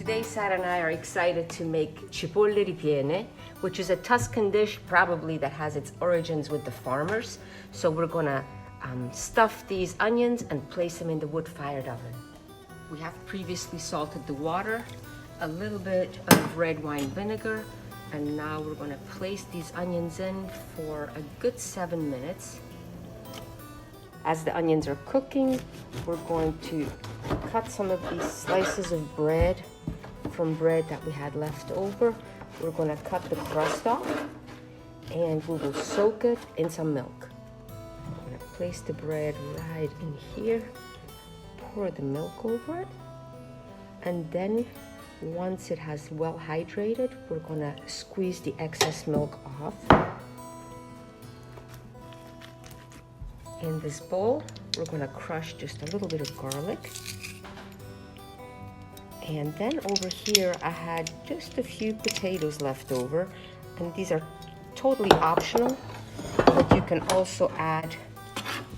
Today, Sarah and I are excited to make Cipolle Ripiene, which is a Tuscan dish probably that has its origins with the farmers. So we're gonna stuff these onions and place them in the wood-fired oven. We have previously salted the water, a little bit of red wine vinegar, and now we're gonna place these onions in for a good 7 minutes. As the onions are cooking, we're going to cut some of these slices of bread from bread that we had left over. We're going to cut the crust off and we will soak it in some milk. I'm going to place the bread right in here, pour the milk over it, and then once it has well hydrated, we're going to squeeze the excess milk off. In this bowl, we're going to crush just a little bit of garlic. And then over here, I had just a few potatoes left over. And these are totally optional, but you can also add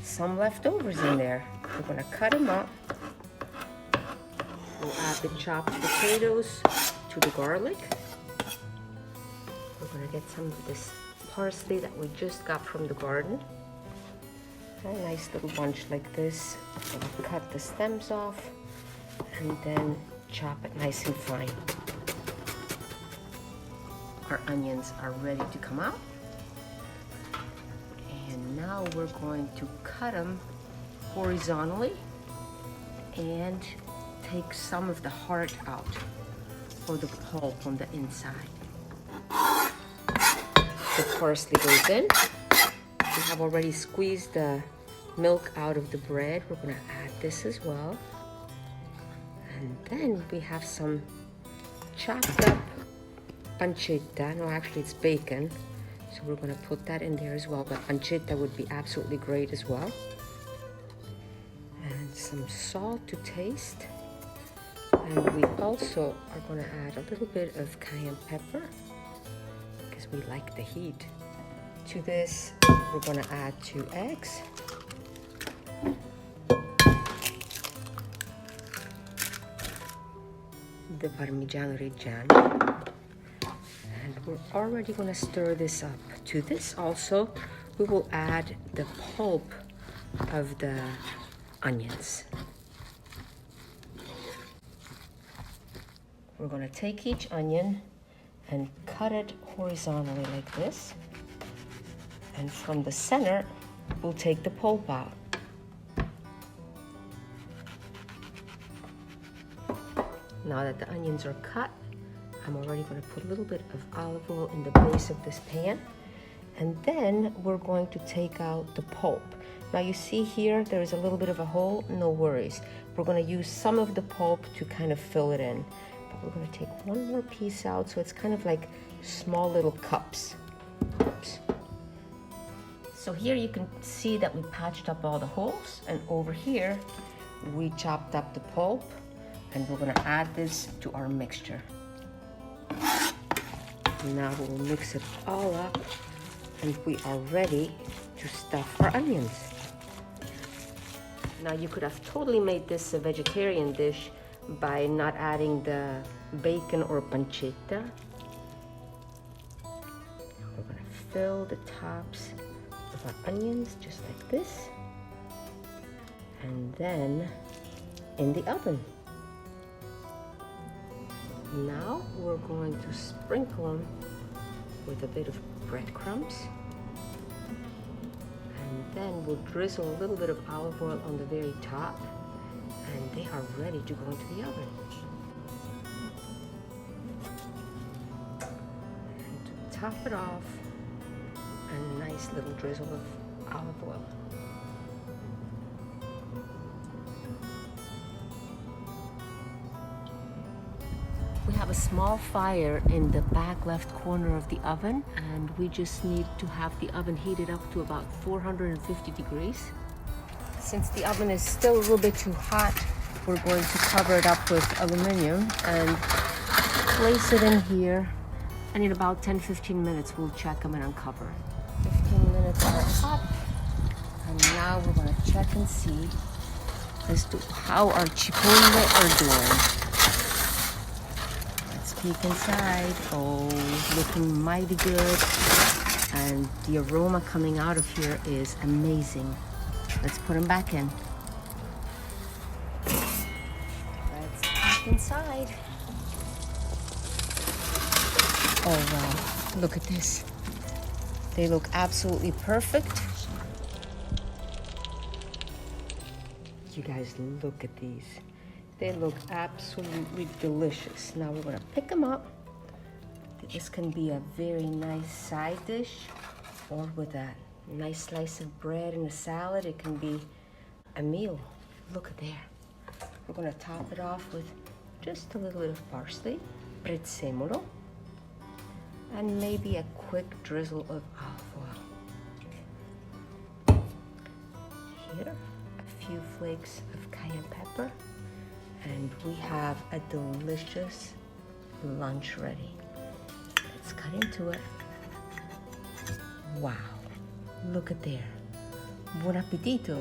some leftovers in there. We're going to cut them up. We'll add the chopped potatoes to the garlic. We're going to get some of this parsley that we just got from the garden. A nice little bunch like this. We'll cut the stems off and then chop it nice and fine. Our onions are ready to come out. And now we're going to cut them horizontally and take some of the heart out, or the pulp on the inside. The parsley goes in. We have already squeezed the milk out of the bread. We're going to add this as well. And then we have some chopped up pancetta. No, actually it's bacon. So we're going to put that in there as well. But pancetta would be absolutely great as well. And some salt to taste. And we also are going to add a little bit of cayenne pepper because we like the heat. To this, we're going to add 2 eggs. The Parmigiano Reggiano. And we're already going to stir this up. To this also, we will add the pulp of the onions. We're going to take each onion and cut it horizontally like this. And from the center, we'll take the pulp out. Now that the onions are cut, I'm already going to put a little bit of olive oil in the base of this pan. And then we're going to take out the pulp. Now you see here, there is a little bit of a hole. No worries. We're going to use some of the pulp to kind of fill it in. But we're going to take one more piece out, so it's kind of like small little cups. Oops. So here you can see that we patched up all the holes, and over here we chopped up the pulp, and we're going to add this to our mixture. Now we'll mix it all up, and we are ready to stuff our onions. Now you could have totally made this a vegetarian dish by not adding the bacon or pancetta. We're going to fill the tops of our onions just like this, and then in the oven. Now we're going to sprinkle them with a bit of breadcrumbs, and then we'll drizzle a little bit of olive oil on the very top, and they are ready to go into the oven. And to top it off, a nice little drizzle of olive oil. We have a small fire in the back left corner of the oven, and we just need to have the oven heated up to about 450 degrees. Since the oven is still a little bit too hot, we're going to cover it up with aluminum and place it in here, and in about 10-15 minutes we'll check them and uncover. 15 minutes are up, and now we're going to check and see as to how our cipolle are doing. peek inside. Oh, looking mighty good. And the aroma coming out of here is amazing. Let's put them back in. Let's peek inside. Oh wow, look at this. They look absolutely perfect. You guys, look at these. They look absolutely delicious. Now we're gonna pick them up. This can be a very nice side dish, or with a nice slice of bread and a salad, it can be a meal. Look at there. We're gonna top it off with just a little bit of parsley, prezzemolo, and maybe a quick drizzle of olive oil. Here, a few flakes of cayenne pepper, and we have a delicious lunch ready. Let's cut into it. Wow, look at there. Buon appetito.